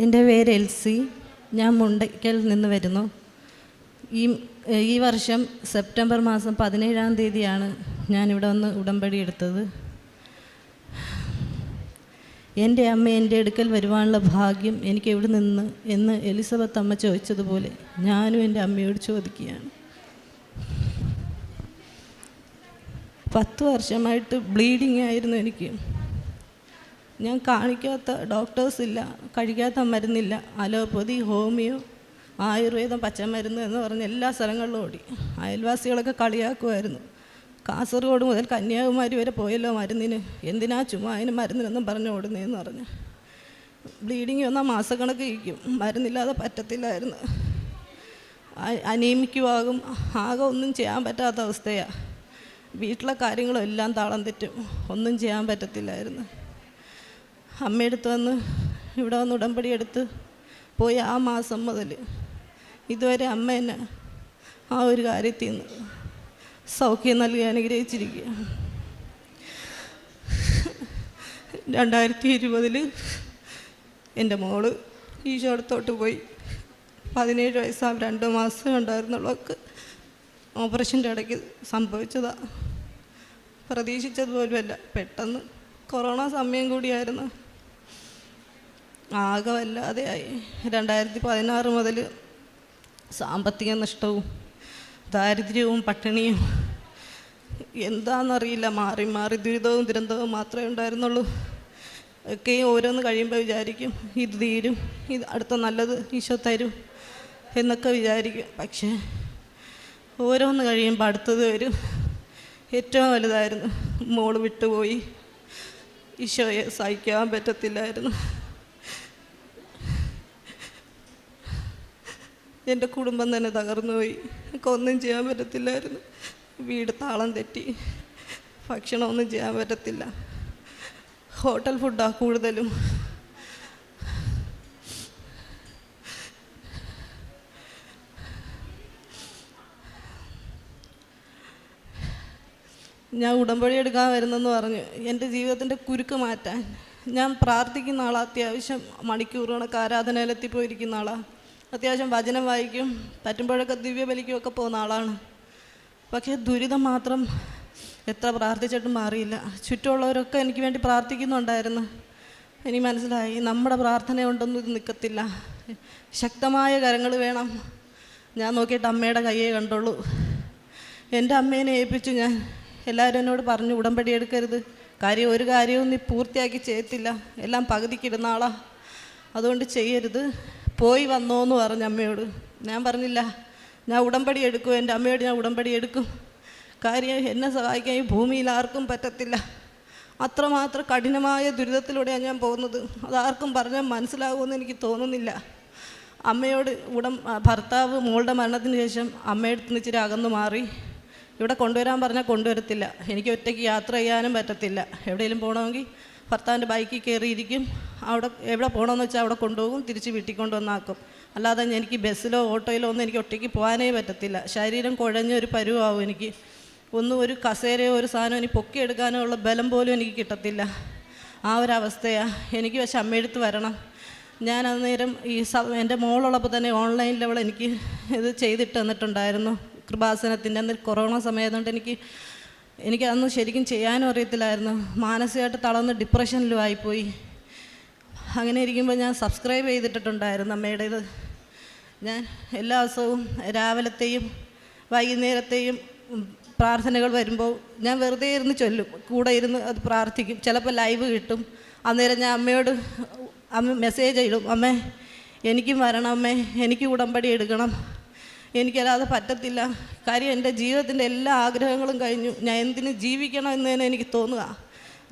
എൻ്റെ പേര് എൽസി. ഞാൻ മുണ്ടയ്ക്കൽ നിന്ന് വരുന്നു. ഈ വർഷം സെപ്റ്റംബർ മാസം 17-ാം തീയതിയാണ് ഞാനിവിടെ വന്ന് ഉടമ്പടി എടുത്തത്. എൻ്റെ അമ്മ എൻ്റെ അടുക്കൽ വരുവാനുള്ള ഭാഗ്യം എനിക്ക് എവിടെ നിന്ന് എന്ന് എലിസബത്ത് അമ്മ ചോദിച്ചതുപോലെ ഞാനും എൻ്റെ അമ്മയോട് ചോദിക്കുകയാണ്. 10 വർഷമായിട്ട് ബ്ലീഡിങ് ആയിരുന്നു എനിക്ക്. ഞാൻ കാണിക്കാത്ത ഡോക്ടേഴ്സില്ല, കഴിക്കാത്ത മരുന്നില്ല. അലോപ്പതി, ഹോമിയോ, ആയുർവേദം, പച്ചമരുന്ന് എന്ന് പറഞ്ഞ് എല്ലാ സ്ഥലങ്ങളിലും ഓടി. അയൽവാസികളൊക്കെ കളിയാക്കുമായിരുന്നു. കാസർഗോഡ് മുതൽ കന്യാകുമാരി വരെ പോയല്ലോ മരുന്നിന്, എന്തിനാ ചുമ്മാ അതിന് മരുന്നിനൊന്നും പറഞ്ഞ് ഓടുന്നതെന്ന് പറഞ്ഞ്. ബ്ലീഡിങ് വന്നാൽ മാസക്കണക്ക് ഇരിക്കും, മരുന്നില്ലാതെ പറ്റത്തില്ലായിരുന്നു. അനീമിക്കുമാകും, ആകെ ഒന്നും ചെയ്യാൻ പറ്റാത്ത അവസ്ഥയാണ്. വീട്ടിലെ കാര്യങ്ങളും എല്ലാം താളം തെറ്റും, ഒന്നും ചെയ്യാൻ പറ്റത്തില്ലായിരുന്നു. അമ്മയെടുത്ത് വന്ന് ഇവിടെ വന്ന് ഉടമ്പടി എടുത്ത് പോയി ആ മാസം മുതൽ ഇതുവരെ അമ്മ എന്നെ ആ ഒരു കാര്യത്തിൽ നിന്ന് സൗഖ്യം നൽകി അനുഗ്രഹിച്ചിരിക്കുക. 2020 എൻ്റെ മോള് ഈശോടത്തോട്ട് പോയി. 17 വയസ്സാകും 2 മാസം ഉണ്ടായിരുന്നുള്ളവർക്ക് ഓപ്പറേഷൻ്റെ ഇടയ്ക്ക് സംഭവിച്ചതാണ്. പ്രതീക്ഷിച്ചതുപോലുമല്ല. പെട്ടെന്ന് കൊറോണ സമയം കൂടിയായിരുന്നു. ആകെ വല്ലാതെയായി. 2016 മുതൽ സാമ്പത്തിക നഷ്ടവും ദാരിദ്ര്യവും പട്ടിണിയും എന്താണെന്നറിയില്ല, മാറി മാറി ദുരിതവും ദുരന്തവും മാത്രമേ ഉണ്ടായിരുന്നുള്ളൂ. ഒക്കെയും ഓരോന്ന് കഴിയുമ്പോൾ വിചാരിക്കും ഇത് തീരും, ഇത് അടുത്ത നല്ലത് ഈശോ തരും എന്നൊക്കെ വിചാരിക്കും. പക്ഷേ ഓരോന്ന് കഴിയുമ്പോൾ അടുത്തത് വരും. ഏറ്റവും വലുതായിരുന്നു മോള് വിട്ടുപോയി. ഈശോയെ സഹിക്കാൻ പറ്റത്തില്ലായിരുന്നു. എൻ്റെ കുടുംബം തന്നെ തകർന്നുപോയി. എനിക്ക് ഒന്നും ചെയ്യാൻ പറ്റത്തില്ലായിരുന്നു. വീട് താളം തെറ്റി, ഭക്ഷണമൊന്നും ചെയ്യാൻ പറ്റത്തില്ല. ഹോട്ടൽ ഫുഡാണ് കൂടുതലും. ഞാൻ ഉടമ്പടി എടുക്കാൻ വരുന്നെന്ന് പറഞ്ഞു എൻ്റെ ജീവിതത്തിൻ്റെ കുരുക്ക് മാറ്റാൻ. ഞാൻ പ്രാർത്ഥിക്കുന്ന ആളാണ്. അത്യാവശ്യം മണിക്കൂറുകളൊക്കെ ആരാധനാലയത്തിൽ പോയിരിക്കുന്ന ആളാണ്. അത്യാവശ്യം വചനം വായിക്കും, പറ്റുമ്പോഴൊക്കെ ദിവ്യബലിക്കുമൊക്കെ പോകുന്ന ആളാണ്. പക്ഷേ ദുരിതം മാത്രം എത്ര പ്രാർത്ഥിച്ചിട്ടും മാറിയില്ല. ചുറ്റുമുള്ളവരൊക്കെ എനിക്ക് വേണ്ടി പ്രാർത്ഥിക്കുന്നുണ്ടായിരുന്നു. എനിക്ക് മനസ്സിലായി നമ്മുടെ പ്രാർത്ഥന കൊണ്ടൊന്നും ഇത് നിൽക്കത്തില്ല, ശക്തമായ കരങ്ങൾ വേണം. ഞാൻ നോക്കിയിട്ട് അമ്മയുടെ കയ്യേ കണ്ടുള്ളൂ. എൻ്റെ അമ്മേനെ ഏൽപ്പിച്ചു ഞാൻ. എല്ലാവരും എന്നോട് പറഞ്ഞു ഉടമ്പടി എടുക്കരുത്, ഒരു കാര്യവും നീ പൂർത്തിയാക്കി ചെയ്യത്തില്ല, എല്ലാം പകുതിക്കിടുന്ന ആളാ, അതുകൊണ്ട് ചെയ്യരുത്, പോയി വന്നോന്ന് പറഞ്ഞു അമ്മയോട്. ഞാൻ പറഞ്ഞില്ല, ഞാൻ ഉടമ്പടി എടുക്കും, എൻ്റെ അമ്മയോട് ഞാൻ ഉടമ്പടി എടുക്കും. കാര്യം എന്നെ സഹായിക്കാൻ ഈ ഭൂമിയിൽ ആർക്കും പറ്റത്തില്ല. അത്രമാത്രം കഠിനമായ ദുരിതത്തിലൂടെയാണ് ഞാൻ പോകുന്നത്. അതാർക്കും പറഞ്ഞാൽ മനസ്സിലാകുമെന്ന് എനിക്ക് തോന്നുന്നില്ല. അമ്മയോട് ഭർത്താവ് മോളുടെ മരണത്തിന് ശേഷം അമ്മയെടുത്ത് നിന്ന് ഇച്ചിരി അകന്നു മാറി. ഇവിടെ കൊണ്ടുവരാൻ പറഞ്ഞാൽ കൊണ്ടുവരത്തില്ല. എനിക്ക് ഒറ്റയ്ക്ക് യാത്ര ചെയ്യാനും പറ്റത്തില്ല. എവിടെയെങ്കിലും പോകണമെങ്കിൽ ഭർത്താവിൻ്റെ ബൈക്കിൽ കയറിയിരിക്കും. അവിടെ എവിടെ പോകണമെന്ന് വെച്ചാൽ അവിടെ കൊണ്ടുപോകും, തിരിച്ച് വീട്ടിൽ കൊണ്ടുവന്നാക്കും. അല്ലാതെ എനിക്ക് ബസ്സിലോ ഓട്ടോയിലോ ഒന്നും എനിക്ക് ഒറ്റയ്ക്ക് പോകാനേ പറ്റത്തില്ല. ശരീരം കുഴഞ്ഞൊരു പരുവാകും. എനിക്ക് ഒരു കസേരയോ ഒരു സാധനം എനിക്ക് പൊക്കിയെടുക്കാനോ ഉള്ള ബലം പോലും എനിക്ക് കിട്ടത്തില്ല. ആ ഒരവസ്ഥയാണ് എനിക്ക്. പക്ഷെ അമ്മയെടുത്ത് വരണം. ഞാൻ അന്നേരം എൻ്റെ മോളുള്ളപ്പോൾ തന്നെ ഓൺലൈനിൽ അവൾ എനിക്ക് ഇത് ചെയ്തിട്ട് തന്നിട്ടുണ്ടായിരുന്നു. കൃപാസനത്തിൻ്റെ അന്ന് കൊറോണ സമയത്തുകൊണ്ട് എനിക്കതൊന്നും ശരിക്കും ചെയ്യാനും അറിയത്തില്ലായിരുന്നു. മാനസികമായിട്ട് തളർന്ന് ഡിപ്രഷനിലും ആയിപ്പോയി. അങ്ങനെ ഇരിക്കുമ്പോൾ ഞാൻ സബ്സ്ക്രൈബ് ചെയ്തിട്ടുണ്ടായിരുന്നു അമ്മയുടേത്. ഞാൻ എല്ലാ ദിവസവും രാവിലത്തെയും വൈകുന്നേരത്തെയും പ്രാർത്ഥനകൾ വരുമ്പോൾ ഞാൻ വെറുതെ ഇരുന്ന് ചൊല്ലും, കൂടെ ഇരുന്ന് അത് പ്രാർത്ഥിക്കും. ചിലപ്പോൾ ലൈവ് കിട്ടും. അന്നേരം ഞാൻ അമ്മയോട് മെസ്സേജ് ഇടും, അമ്മേ എനിക്കും വരണം, അമ്മേ എനിക്ക് ഉടമ്പടി എടുക്കണം, എനിക്കല്ലാതെ പറ്റത്തില്ല. കാര്യം എൻ്റെ ജീവിതത്തിൻ്റെ എല്ലാ ആഗ്രഹങ്ങളും കഴിഞ്ഞു. ഞാൻ എന്തിന് ജീവിക്കണം എന്ന് തന്നെ എനിക്ക് തോന്നുക.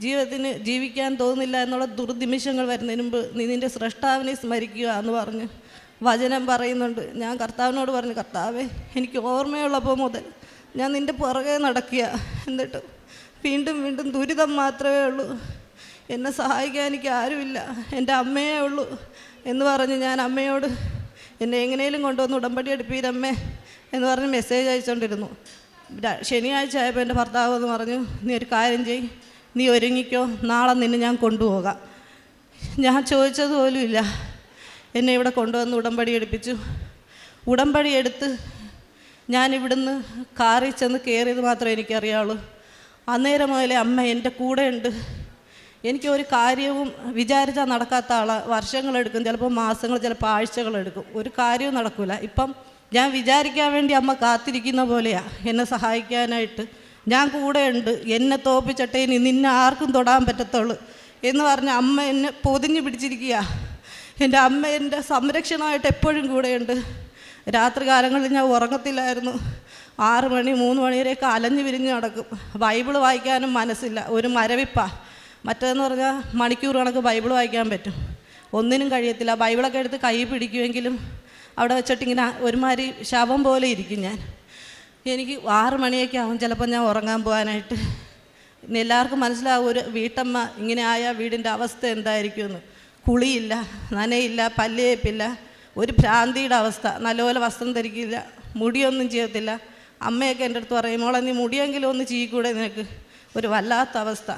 ജീവിതത്തിന് ജീവിക്കാൻ തോന്നുന്നില്ല എന്നുള്ള ദുർനിമിഷങ്ങൾ വരുന്നതിന് മുമ്പ് നീ നിൻ്റെ സ്രഷ്ടാവിനെ സ്മരിക്കുക എന്ന് പറഞ്ഞ് വചനം പറയുന്നുണ്ട്. ഞാൻ കർത്താവിനോട് പറഞ്ഞു, കർത്താവേ എനിക്ക് ഓർമ്മയുള്ളപ്പോൾ മുതൽ ഞാൻ നിൻ്റെ പുറകെ നടക്കുക, എന്നിട്ട് വീണ്ടും വീണ്ടും ദുരിതം മാത്രമേ ഉള്ളൂ, എന്നെ സഹായിക്കാൻ എനിക്ക് ആരുമില്ല, എൻ്റെ അമ്മയേ ഉള്ളൂ എന്ന് പറഞ്ഞ് ഞാൻ അമ്മയോട് എന്നെ എങ്ങനെയും കൊണ്ടുവന്ന് ഉടമ്പടി എടുപ്പീരമ്മേ എന്ന് പറഞ്ഞ് മെസ്സേജ് അയച്ചുകൊണ്ടിരുന്നു. ശനിയാഴ്ച ആയപ്പോൾ എൻ്റെ ഭർത്താവ് എന്ന് പറഞ്ഞു, നീ ഒരു കാര്യം ചെയ്യ്, നീ ഒരുങ്ങിക്കോ, നാളെ നിന്നെ ഞാൻ കൊണ്ടുപോകാം. ഞാൻ ചോദിച്ചതുപോലുമില്ല. എന്നെ ഇവിടെ കൊണ്ടുവന്ന് ഉടമ്പടി എടുപ്പിച്ചു. ഉടമ്പടി എടുത്ത് ഞാൻ ഇവിടുന്ന് കാറിൽ ചെന്ന് കയറിയത് മാത്രമേ എനിക്കറിയാവുള്ളൂ. അന്നേരം മുതലേ അമ്മ എൻ്റെ കൂടെ ഉണ്ട്. എനിക്കൊരു കാര്യവും വിചാരിച്ചാൽ നടക്കാത്ത ആളാണ്. വർഷങ്ങളെടുക്കും, ചിലപ്പോൾ മാസങ്ങൾ, ചിലപ്പോൾ ആഴ്ചകളെടുക്കും, ഒരു കാര്യവും നടക്കില്ല. ഇപ്പം ഞാൻ വിചാരിക്കാൻ വേണ്ടി അമ്മ കാത്തിരിക്കുന്ന പോലെയാണ് എന്നെ സഹായിക്കാനായിട്ട്. ഞാൻ കൂടെ ഉണ്ട്, എന്നെ തോപ്പിച്ചിട്ടേ ഇനി നിന്നെ ആർക്കും തൊടാൻ പറ്റത്തുള്ളൂ എന്ന് പറഞ്ഞ് അമ്മ എന്നെ പൊതിഞ്ഞു പിടിച്ചിരിക്കുക. എൻ്റെ അമ്മ എൻ്റെ സംരക്ഷണമായിട്ട് എപ്പോഴും കൂടെയുണ്ട്. രാത്രി കാലങ്ങളിൽ ഞാൻ ഉറങ്ങത്തില്ലായിരുന്നു. 6 മണി 3 മണി വരെയൊക്കെ അലഞ്ഞു വിരിഞ്ഞ് നടക്കും. ബൈബിള് വായിക്കാനും മനസ്സില്ല, ഒരു മരവിപ്പാണ്. മറ്റേതെന്ന് പറഞ്ഞാൽ മണിക്കൂർ കണക്ക് ബൈബിൾ വായിക്കാൻ പറ്റും, ഒന്നിനും കഴിയത്തില്ല. ബൈബിളൊക്കെ എടുത്ത് കൈ പിടിക്കുമെങ്കിലും അവിടെ വെച്ചിട്ടിങ്ങനെ ഒരുമാതിരി ശവം പോലെ ഇരിക്കും ഞാൻ. എനിക്ക് 6 മണിയൊക്കെ ആവും ചിലപ്പോൾ ഞാൻ ഉറങ്ങാൻ പോകാനായിട്ട്. എല്ലാവർക്കും മനസ്സിലാവും ഒരു വീട്ടമ്മ ഇങ്ങനെ ആയാൽ വീടിൻ്റെ അവസ്ഥ എന്തായിരിക്കുമെന്ന്. കുളിയില്ല, നനയില്ല, പല്ലേപ്പില്ല, ഒരു ഭ്രാന്തിയുടെ അവസ്ഥ. നല്ലപോലെ വസ്ത്രം ധരിക്കില്ല, മുടിയൊന്നും ചെയ്യത്തില്ല. അമ്മയൊക്കെ എൻ്റെ അടുത്ത് പറയും, മോളെ നീ മുടിയെങ്കിലും ഒന്ന് ചെയ്യിക്കൂടെ നിനക്ക്. ഒരു വല്ലാത്ത അവസ്ഥ.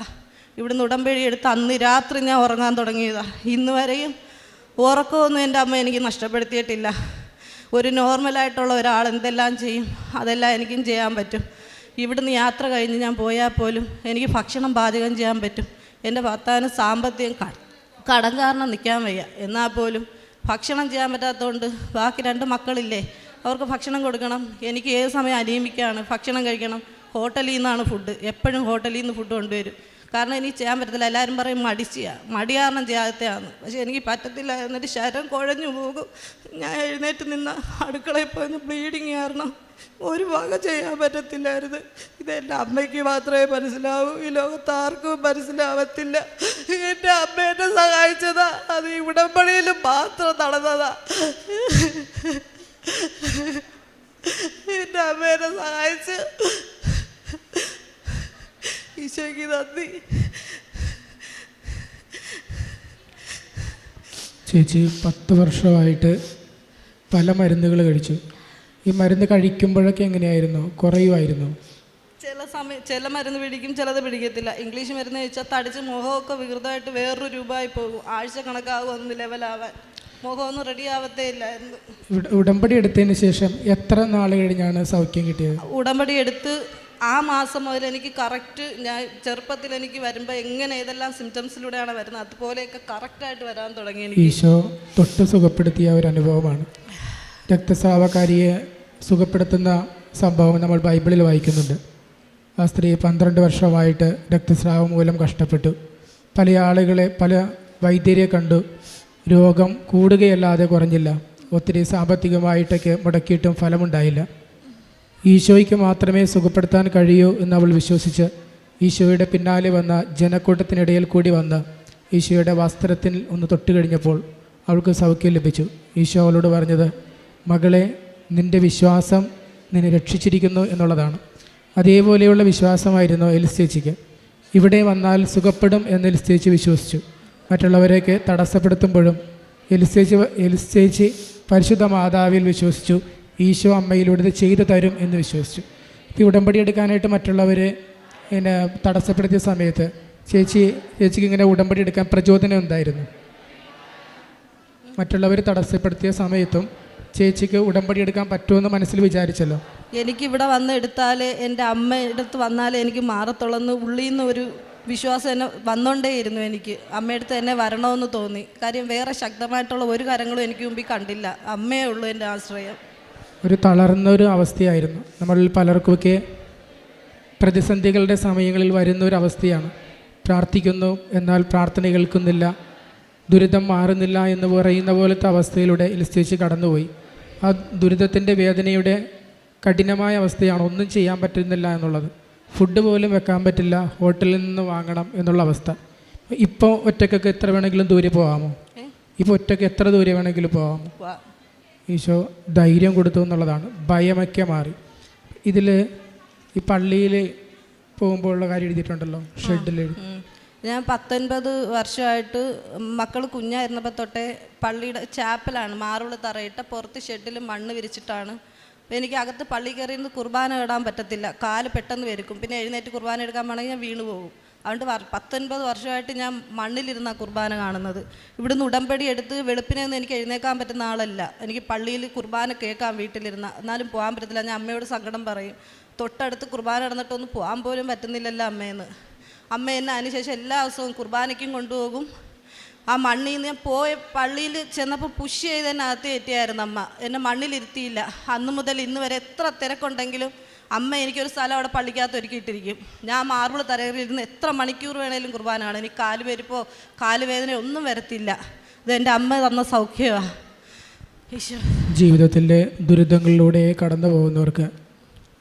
ഇവിടുന്ന് ഉടമ്പടി എടുത്ത് അന്ന് രാത്രി ഞാൻ ഉറങ്ങാൻ തുടങ്ങിയതാണ്. ഇന്ന് വരെയും ഉറക്കമൊന്നും എൻ്റെ അമ്മ എനിക്ക് നഷ്ടപ്പെടുത്തിയിട്ടില്ല. ഒരു നോർമലായിട്ടുള്ള ഒരാൾ എന്തെല്ലാം ചെയ്യും അതെല്ലാം എനിക്കും ചെയ്യാൻ പറ്റും. ഇവിടുന്ന് യാത്ര കഴിഞ്ഞ് ഞാൻ പോയാൽ പോലും എനിക്ക് ഭക്ഷണം പാചകം ചെയ്യാൻ പറ്റും. എൻ്റെ ഭർത്താവിന് സാമ്പത്തികം കടം കാരണം നിൽക്കാൻ വയ്യ. എന്നാൽ പോലും ഭക്ഷണം ചെയ്യാൻ പറ്റാത്തതുകൊണ്ട് ബാക്കി 2 മക്കളില്ലേ, അവർക്ക് ഭക്ഷണം കൊടുക്കണം. എനിക്ക് ഏത് സമയം അനീമിക്കാണ്, ഭക്ഷണം കഴിക്കണം. ഹോട്ടലിൽ നിന്നാണ് ഫുഡ്, എപ്പോഴും ഹോട്ടലിൽ നിന്ന് ഫുഡ് കൊണ്ടുവരും. കാരണം എനിക്ക് ചെയ്യാൻ പറ്റത്തില്ല. എല്ലാവരും പറയും മടി കാരണം ചെയ്യാത്തതാണ്. പക്ഷേ എനിക്ക് പറ്റത്തില്ല. എന്നിട്ട് ശരം കുഴഞ്ഞു പോകും. ഞാൻ എഴുന്നേറ്റ് നിന്ന് അടുക്കളയിൽ പോയി ബ്ലീഡിങ് കാരണം ഒരു വക ചെയ്യാൻ പറ്റത്തില്ലായിരുന്നു. ഇതെൻ്റെ അമ്മയ്ക്ക് മാത്രമേ മനസ്സിലാവൂ, ഈ ലോകത്ത് ആർക്കും മനസ്സിലാവത്തില്ല. എൻ്റെ അമ്മ എന്നെ സഹായിച്ചതാ, അത് ഈ ഉടമ്പടിയിൽ മാത്രം നടന്നതാ. എൻ്റെ അമ്മ എന്നെ സഹായിച്ച് ഈശോയ്ക്ക് നന്ദി. ചേച്ചി 10 വർഷമായിട്ട് പല മരുന്നുകൾ കഴിച്ചു. ഈ മരുന്ന് കഴിക്കുമ്പോഴൊക്കെ എങ്ങനെയായിരുന്നു? കുറയുമായിരുന്നു? ചില മരുന്ന് പിടിക്കും, ചിലത് പിടിക്കത്തില്ല. ഇംഗ്ലീഷ് മരുന്ന് കഴിച്ചാൽ തടിച്ച് മുഖമൊക്കെ വികൃതമായിട്ട് വേറൊരു രൂപമായി പോകും. ആഴ്ച കണക്കാകും ഒന്ന് ലെവലാവാൻ. മുഖമൊന്നും റെഡി ആവത്തേ ഇല്ലായിരുന്നു. ഉടമ്പടി എടുത്തതിന് ശേഷം എത്ര നാൾ കഴിഞ്ഞാണ് സൗഖ്യം കിട്ടിയത്? ഉടമ്പടി എടുത്ത് ആ മാസം മുതൽ എനിക്ക് കറക്റ്റ്, ഞാൻ ചെറുപ്പത്തിൽ എനിക്ക് വരുമ്പോൾ എങ്ങനെ ഏതെല്ലാം സിംറ്റംസിലൂടെയാണ് വരുന്നത് അതുപോലെയൊക്കെ കറക്റ്റായിട്ട് വരാൻ തുടങ്ങി. ഈശോ തൊട്ട് സുഖപ്പെടുത്തിയ ഒരു അനുഭവമാണ്. രക്തസ്രാവക്കാരിയെ സുഖപ്പെടുത്തുന്ന സംഭവം നമ്മൾ ബൈബിളിൽ വായിക്കുന്നുണ്ട്. ആ സ്ത്രീ 12 വർഷമായിട്ട് രക്തസ്രാവം മൂലം കഷ്ടപ്പെട്ടു. പല ആളുകളെ, പല വൈദ്യരെ കണ്ടു. രോഗം കൂടുകയല്ലാതെ കുറഞ്ഞില്ല. ഒത്തിരി സാമ്പത്തികമായിട്ടൊക്കെ മുടക്കിയിട്ടും ഫലമുണ്ടായില്ല. ഈശോയ്ക്ക് മാത്രമേ സുഖപ്പെടുത്താൻ കഴിയൂ എന്ന് അവൾ വിശ്വസിച്ച് ഈശോയുടെ പിന്നാലെ വന്ന ജനക്കൂട്ടത്തിനിടയിൽ കൂടി വന്ന് ഈശോയുടെ വസ്ത്രത്തിൽ ഒന്ന് തൊട്ട് കഴിഞ്ഞപ്പോൾ അവൾക്ക് സൗഖ്യം ലഭിച്ചു. ഈശോ അവളോട് പറഞ്ഞത്, മകളെ, നിൻ്റെ വിശ്വാസം നിന്നെ രക്ഷിച്ചിരിക്കുന്നു എന്നുള്ളതാണ്. അതേപോലെയുള്ള വിശ്വാസമായിരുന്നു എലിസേച്ചിക്ക്. ഇവിടെ വന്നാൽ സുഖപ്പെടും എന്ന് എലിസേച്ചി വിശ്വസിച്ചു. മറ്റുള്ളവരെയൊക്കെ തടസ്സപ്പെടുത്തുമ്പോഴും എലിസേച്ചി പരിശുദ്ധ മാതാവിൽ വിശ്വസിച്ചു. ഈശോ അമ്മയിലൂടെ ഇത് ചെയ്തു തരും എന്ന് വിശ്വസിച്ചു. ഇപ്പോൾ ഉടമ്പടി എടുക്കാനായിട്ട് മറ്റുള്ളവരെ എന്നെ തടസ്സപ്പെടുത്തിയ സമയത്ത് ചേച്ചിക്ക് ഇങ്ങനെ ഉടമ്പടി എടുക്കാൻ പ്രചോദനം എന്തായിരുന്നു? മറ്റുള്ളവർ തടസ്സപ്പെടുത്തിയ സമയത്തും ചേച്ചിക്ക് ഉടമ്പടി എടുക്കാൻ പറ്റുമെന്ന് മനസ്സിൽ വിചാരിച്ചല്ലോ. എനിക്കിവിടെ വന്ന് എടുത്താലേ, എൻ്റെ അമ്മയുടെ അടുത്ത് വന്നാലേ എനിക്ക് മാറത്തുള്ളെന്ന് ഉള്ളിൽ നിന്ന് ഒരു വിശ്വാസം എന്നെ വന്നുകൊണ്ടേയിരുന്നു. എനിക്ക് അമ്മയടുത്ത് എന്നെ വരണമെന്ന് തോന്നി. കാര്യം വേറെ ശക്തമായിട്ടുള്ള ഒരു കാര്യങ്ങളും എനിക്ക് മുമ്പിൽ കണ്ടില്ല. അമ്മയേ ഉള്ളൂ എൻ്റെ ആശ്രയം. ഒരു തളർന്നൊരു അവസ്ഥയായിരുന്നു. നമ്മളിൽ പലർക്കുമൊക്കെ പ്രതിസന്ധികളുടെ സമയങ്ങളിൽ വരുന്നൊരവസ്ഥയാണ്. പ്രാർത്ഥിക്കുന്നു, എന്നാൽ പ്രാർത്ഥന കേൾക്കുന്നില്ല, ദുരിതം മാറുന്നില്ല എന്ന് പറയുന്ന പോലത്തെ അവസ്ഥയിലൂടെ എലിസേച്ചി കടന്നുപോയി. ആ ദുരിതത്തിൻ്റെ വേദനയുടെ കഠിനമായ അവസ്ഥയാണ്. ഒന്നും ചെയ്യാൻ പറ്റുന്നില്ല എന്നുള്ളത്. ഫുഡ് പോലും വെക്കാൻ പറ്റില്ല, ഹോട്ടലിൽ നിന്ന് വാങ്ങണം എന്നുള്ള അവസ്ഥ. ഇപ്പോൾ ഒറ്റയ്ക്കൊക്കെ എത്ര വേണമെങ്കിലും ദൂരെ പോകാമോ? ഇപ്പോൾ ഒറ്റയ്ക്ക് എത്ര ദൂരെ വേണമെങ്കിലും പോകാമോ? ഈശോ ധൈര്യം കൊടുത്തു എന്നുള്ളതാണ്. ഭയമൊക്കെ മാറി. ഇതിൽ ഈ പള്ളിയിൽ പോകുമ്പോഴുള്ള കാര്യം എഴുതിയിട്ടുണ്ടല്ലോ, ഷെഡിൽ. ഞാൻ 19 വർഷമായിട്ട് മക്കൾ കുഞ്ഞായിരുന്നപ്പോൾ തൊട്ടേ പള്ളിയുടെ ചാപ്പലാണ്, മാർബിൾ തറയിട്ട പുറത്ത് ഷെഡിൽ മണ്ണ് വിരിച്ചിട്ടാണ്. അപ്പോൾ എനിക്ക് അകത്ത് പള്ളി കയറിയിരുന്ന് കുർബാന ഇടാൻ പറ്റത്തില്ല, കാല് പെട്ടെന്ന് വെരുക്കും. പിന്നെ എഴുന്നേറ്റ് കുർബാന എടുക്കാൻ വേണമെങ്കിൽ ഞാൻ വീണ് പോകും. അതുകൊണ്ട് 19 വർഷമായിട്ട് ഞാൻ മണ്ണിലിരുന്ന കുർബാന കാണുന്നത്. ഇവിടുന്ന് ഉടമ്പടി എടുത്ത് വെളുപ്പിനെയൊന്നും എനിക്ക് എഴുന്നേക്കാൻ പറ്റുന്ന ആളല്ല. എനിക്ക് പള്ളിയിൽ കുർബാന കേൾക്കാം വീട്ടിലിരുന്ന, എന്നാലും പോകാൻ പറ്റത്തില്ല. ഞാൻ അമ്മയോട് സങ്കടം പറയും, തൊട്ടടുത്ത് കുർബാന നടന്നിട്ടൊന്നും പോകാൻ പോലും പറ്റുന്നില്ലല്ലോ അമ്മയെന്ന്. അമ്മ എന്നെ അതിനുശേഷം എല്ലാ ദിവസവും കുർബാനയ്ക്കും കൊണ്ടുപോകും. ആ മണ്ണിൽ നിന്ന് ഞാൻ പോയ പള്ളിയിൽ ചെന്നപ്പോൾ പുഷ് ചെയ്ത് എന്നെ അകത്ത് കയറ്റിയായിരുന്നു അമ്മ. എന്നെ മണ്ണിലിരുത്തിയില്ല. അന്ന് മുതൽ ഇന്ന് വരെ എത്ര തിരക്കുണ്ടെങ്കിലും അമ്മ എനിക്കൊരു സ്ഥലം അവിടെ പള്ളിക്കകത്ത് ഒരുക്കിയിട്ടിരിക്കും. ഞാൻ മാർബിൾ തറയിലിരുന്ന് എത്ര മണിക്കൂർ വേണേലും കുർബാന കാണും. എനിക്ക് കാലുപെരുപ്പോ കാലുവേദന ഒന്നും വരത്തില്ല. ഇത് എൻ്റെ അമ്മ തന്ന സൗഖ്യമാണ്. ജീവിതത്തിൻ്റെ ദുരിതങ്ങളിലൂടെ കടന്നു പോകുന്നവർക്ക്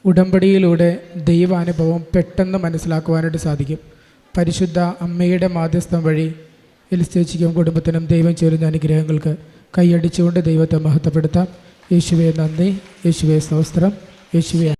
ഉടമ്പടിയിലൂടെ ദൈവാനുഭവം പെട്ടെന്ന് മനസ്സിലാക്കുവാനായിട്ട് സാധിക്കും. പരിശുദ്ധ അമ്മയുടെ മാധ്യസ്ഥം വഴി എലിസേച്ചിക്കും കുടുംബത്തിനും ദൈവം ചേരുന്ന അനുഗ്രഹങ്ങൾക്ക് കൈയടിച്ചുകൊണ്ട് ദൈവത്തെ മഹത്വപ്പെടുത്താം. യേശുവേ നന്ദി, യേശുവേ സ്തോത്രം, യേശുവേ